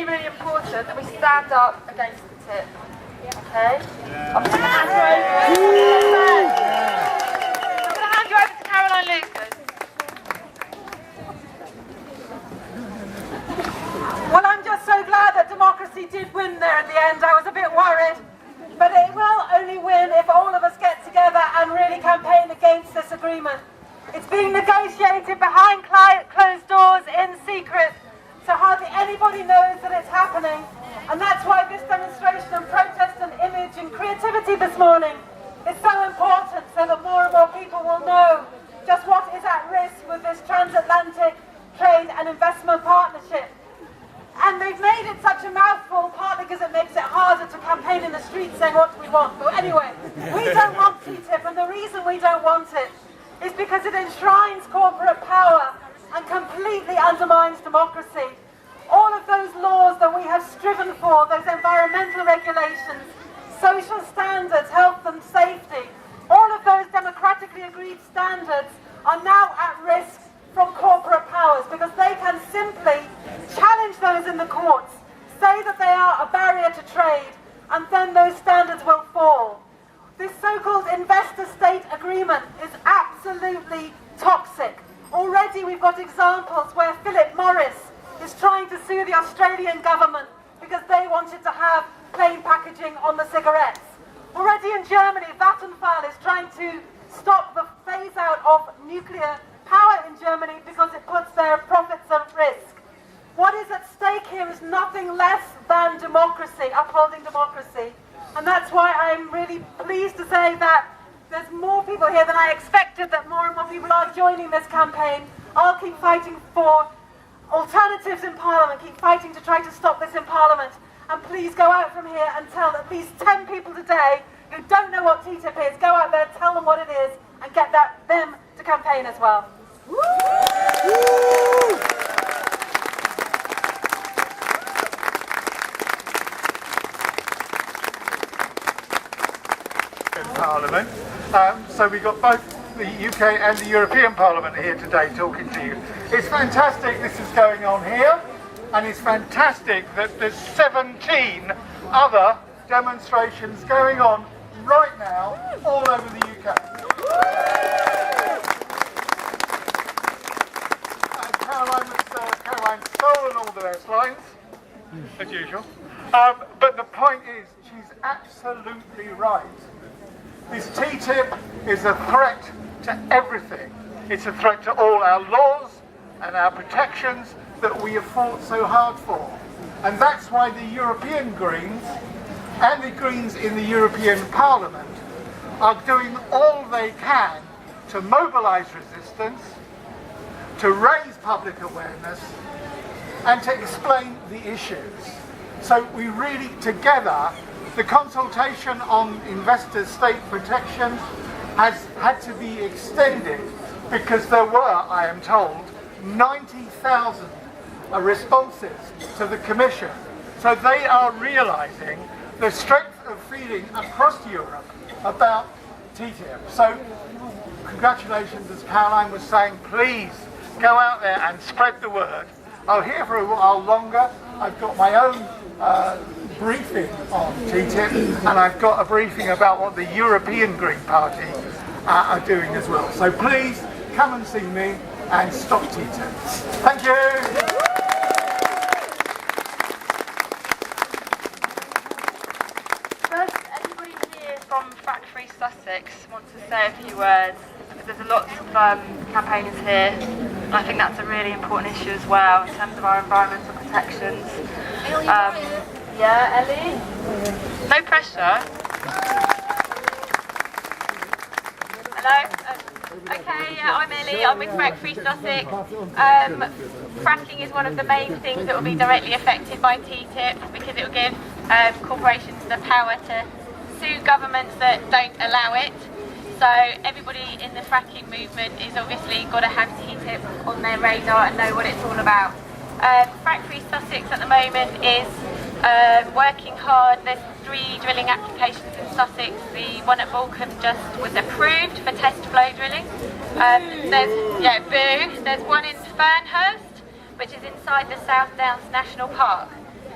Really important that we stand up against the TTIP. Okay? I'm going to hand you over to Caroline Lucas. Well, I'm just so glad that democracy did win there in the end. I was a bit worried. But it will only win if all of us get together and really campaign against this agreement. It's being negotiated behind closed doors in secret. So hardly anybody knows that it's happening, and that's why this demonstration and protest and image and creativity this morning is so important, so that more and more people will know just what is at risk with this transatlantic trade and investment partnership. And they've made it such a mouthful, partly because it makes it harder to campaign in the streets saying what do we want. But anyway, we don't want TTIP, and the reason we don't want it is because it enshrines corporate power and completely undermines democracy. All of those laws that we have striven for, those environmental regulations, social standards, health and safety, all of those democratically agreed standards are now at risk from corporate powers because they can simply challenge those in the courts, say that they are a barrier to trade, and then those standards will fall. This so-called investor-state agreement is absolutely toxic. Already we've got examples where Philip Morris is trying to sue the Australian government because they wanted to have plain packaging on the cigarettes. Already in Germany, Vattenfall is trying to stop the phase-out of nuclear power in Germany because it puts their profits at risk. What is at stake here is nothing less than democracy, upholding democracy. And that's why I'm really pleased to say that there's more people here than I expected, that more and more people are joining this campaign. I'll keep fighting for alternatives in Parliament, keep fighting to try to stop this in Parliament. And please go out from here and tell at least 10 people today who don't know what TTIP is, go out there, tell them what it is, and get them to campaign as well. Parliament. So we've got both the UK and the European Parliament here today talking to you. It's fantastic this is going on here, and it's fantastic that there's 17 other demonstrations going on right now all over the UK. Caroline's stolen all the best lines, as usual. But the point is, she's absolutely right. This TTIP is a threat to everything. It's a threat to all our laws and our protections that we have fought so hard for. And that's why the European Greens and the Greens in the European Parliament are doing all they can to mobilise resistance, to raise public awareness, and to explain the issues. So we really, together, the consultation on investor-state protection has had to be extended because there were, I am told, 90,000 responses to the Commission. So they are realising the strength of feeling across Europe about TTIP. So congratulations, as Caroline was saying, please go out there and spread the word. I'll hear for a while longer. I've got my own briefing on TTIP, and I've got a briefing about what the European Green Party are doing as well. So please come and see me and stop TTIP. Thank you. Does anybody here from Factory Sussex want to say a few words? Because there's a lot of campaigners here, and I think that's a really important issue as well in terms of our environmental protections. Yeah, Ellie? No pressure. Hello? Okay, yeah, I'm Ellie. I'm with Factory Sussex. Fracking is one of the main things that will be directly affected by TTIP because it will give corporations the power to sue governments that don't allow it. So everybody in the fracking movement is obviously got to have TTIP on their radar and know what it's all about. Factory Sussex at the moment is working hard. There's 3 drilling applications in Sussex. The one at Vulcan just was approved for test flow drilling. There's one in Fernhurst, which is inside the South Downs National Park.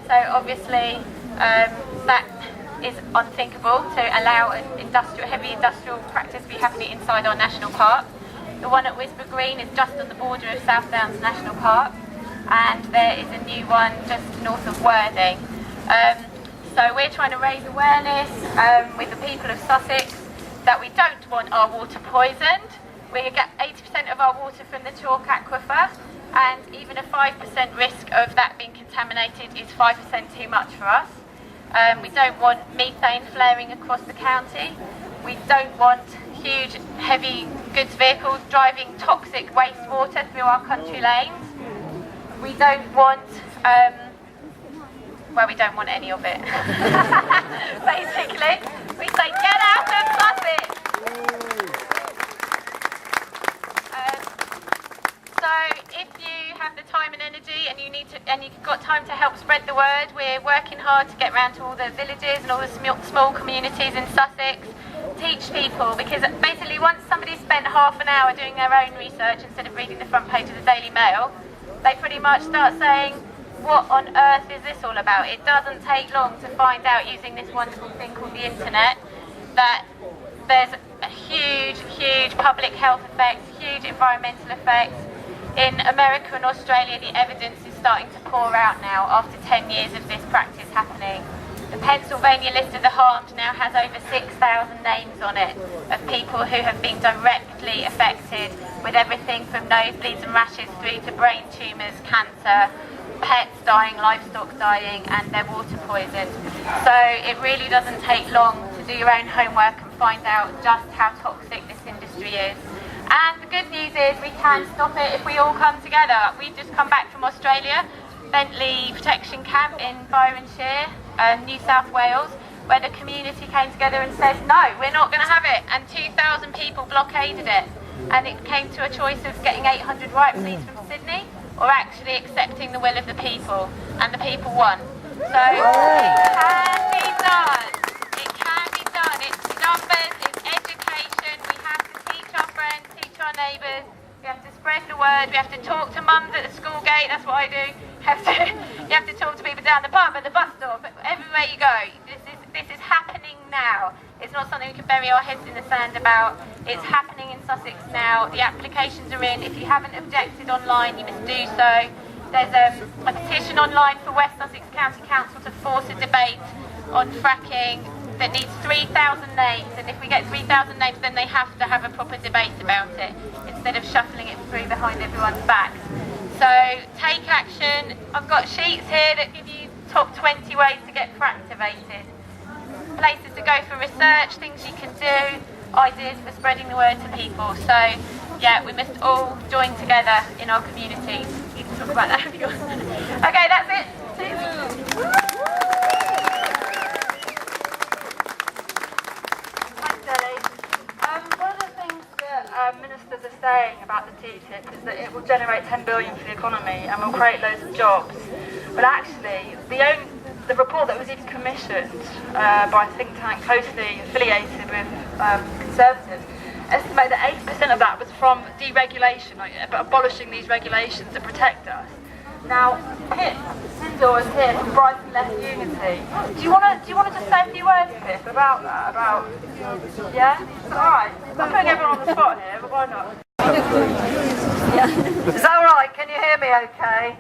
So obviously that is unthinkable to allow an heavy industrial practice to be happening inside our national park. The one at Wisborough Green is just on the border of South Downs National Park, and there is a new one just north of Worthing. So we're trying to raise awareness with the people of Sussex that we don't want our water poisoned. We get 80% of our water from the chalk aquifer, and even a 5% risk of that being contaminated is 5% too much for us. We don't want methane flaring across the county. We don't want huge, heavy goods vehicles driving toxic wastewater through our country lanes. We don't want, we don't want any of it. Basically, we say get out of Sussex. So if you have the time and energy and you've got time to help spread the word, we're working hard to get around to all the villages and all the small communities in Sussex, teach people, because basically once somebody's spent half an hour doing their own research instead of reading the front page of the Daily Mail, they pretty much start saying, what on earth is this all about? It doesn't take long to find out, using this wonderful thing called the internet, that there's a huge, huge public health effects, huge environmental effects. In America and Australia, the evidence is starting to pour out now after 10 years of this practice happening. The Pennsylvania list of the harmed now has over 6,000 names on it of people who have been directly affected with everything from nosebleeds and rashes through to brain tumours, cancer, pets dying, livestock dying, and their water poisoned. So it really doesn't take long to do your own homework and find out just how toxic this industry is. And the good news is we can stop it if we all come together. We've just come back from Australia, Bentley Protection Camp in Byronshire, New South Wales, where the community came together and said, no, we're not going to have it. And 2,000 people blockaded it. And it came to a choice of getting 800 riot police from Sydney or actually accepting the will of the people. And the people won. So it can be done. It can be done. It's numbers, it's education. We have to teach our friends, teach our neighbours. We have to spread the word. We have to talk to mums at the school gate. That's what I do. You have to talk to people down the pub, at the bus stop, everywhere you go. This is happening now. It's not something we can bury our heads in the sand about. It's happening in Sussex now. The applications are in. If you haven't objected online, you must do so. There's a petition online for West Sussex County Council to force a debate on fracking that needs 3,000 names, and if we get 3,000 names, then they have to have a proper debate about it instead of shuffling it through behind everyone's backs. So take action. I've got sheets here that give you top 20 ways to get fractivated, places to go for research, things you can do, ideas for spreading the word to people. So yeah, we must all join together in our communities. You can talk about that if you want. Okay, that's it. Ministers are saying about the TTIP is that it will generate 10 billion for the economy and will create loads of jobs. But actually, the report that was even commissioned by a think tank closely affiliated with Conservatives estimate that 80% of that was from deregulation, abolishing these regulations that protect us. Now, Pip Sindor is here from Brighton Left Unity. Do you want to just say a few words, Pip, about that? Yeah? All right. I'm putting everyone on the spot here, but why not? Is that all right? Can you hear me okay?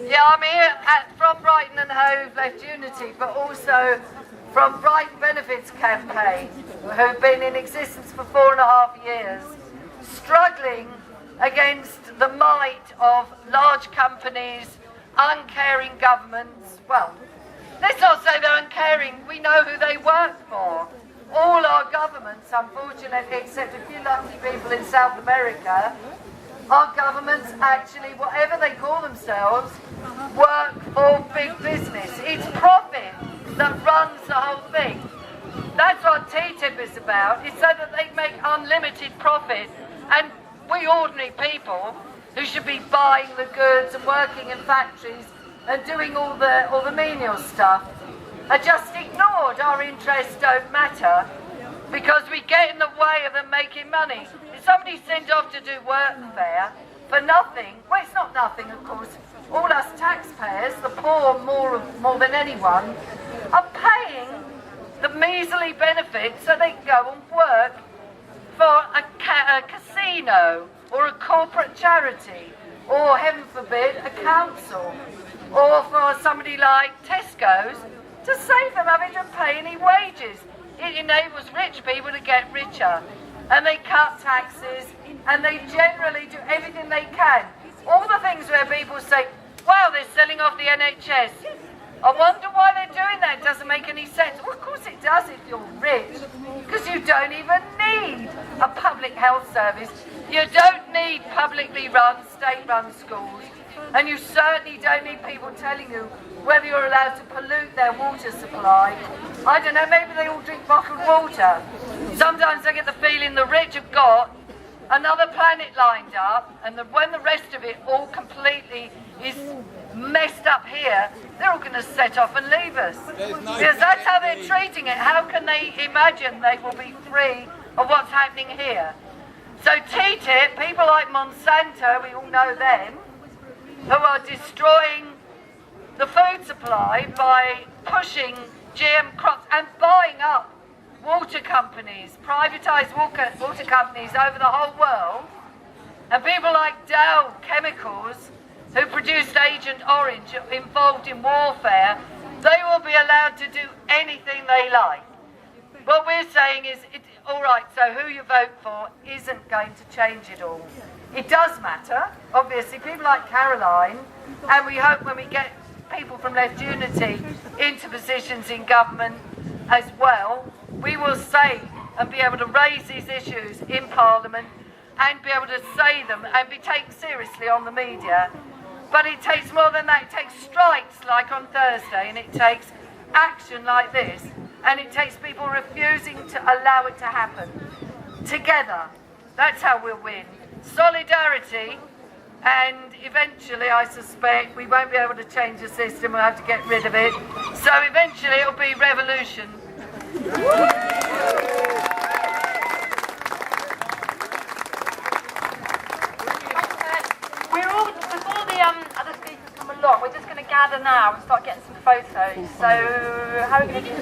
Yeah, I'm here from Brighton and Hove Left Unity, but also from Brighton Benefits Campaign, who've been in existence for 4.5 years, struggling against the might of large companies, uncaring governments. Well, let's not say they're uncaring, we know who they work for. All our governments, unfortunately, except a few lucky people in South America, our governments actually, whatever they call themselves, work for big business. It's profit that runs the whole thing. That's what TTIP is about. It's so that they make unlimited profit, and we ordinary people who should be buying the goods and working in factories and doing all the menial stuff are just ignored. Our interests don't matter because we get in the way of them making money. If somebody's sent off to do workfare for nothing, well, it's not nothing, of course. All us taxpayers, the poor more than anyone, are paying the measly benefits so they can go and work for a casino or a corporate charity or, heaven forbid, a council, or for somebody like Tesco's to save them having to pay any wages. It enables rich people to get richer, and they cut taxes, and they generally do everything they can. All the things where people say, wow, they're selling off the NHS. I wonder why they're doing that. It doesn't make any sense. Well, of course it does if you're rich, because you don't even need a public health service. You don't need publicly run, state-run schools, and you certainly don't need people telling you whether you're allowed to pollute their water supply. I don't know, maybe they all drink bottled water. Sometimes I get the feeling the rich have got another planet lined up, and when the rest of it all completely is messed up here, they're all going to set off and leave us. Because that's how they're treating it. How can they imagine they will be free of what's happening here? So TTIP, people like Monsanto, we all know them, who are destroying the food supply by pushing GM crops and buying up water companies, privatised water companies over the whole world, and people like Dow Chemicals, who produced Agent Orange involved in warfare, they will be allowed to do anything they like. What we're saying is, all right, so who you vote for isn't going to change it all. It does matter, obviously, people like Caroline, and we hope when we get people from Left Unity into positions in government as well, we will say and be able to raise these issues in Parliament and be able to say them and be taken seriously on the media. But it takes more than that. It takes strikes like on Thursday, and it takes action like this, and it takes people refusing to allow it to happen. Together, that's how we'll win. Solidarity, and eventually I suspect we won't be able to change the system, we'll have to get rid of it. So eventually it'll be revolution. Before the other speakers come along, we're just going to gather now and start getting some photos. So how are we going to do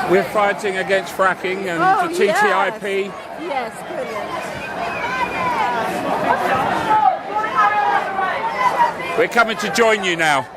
We're fighting against fracking and the TTIP. Yes, brilliant. We're coming to join you now.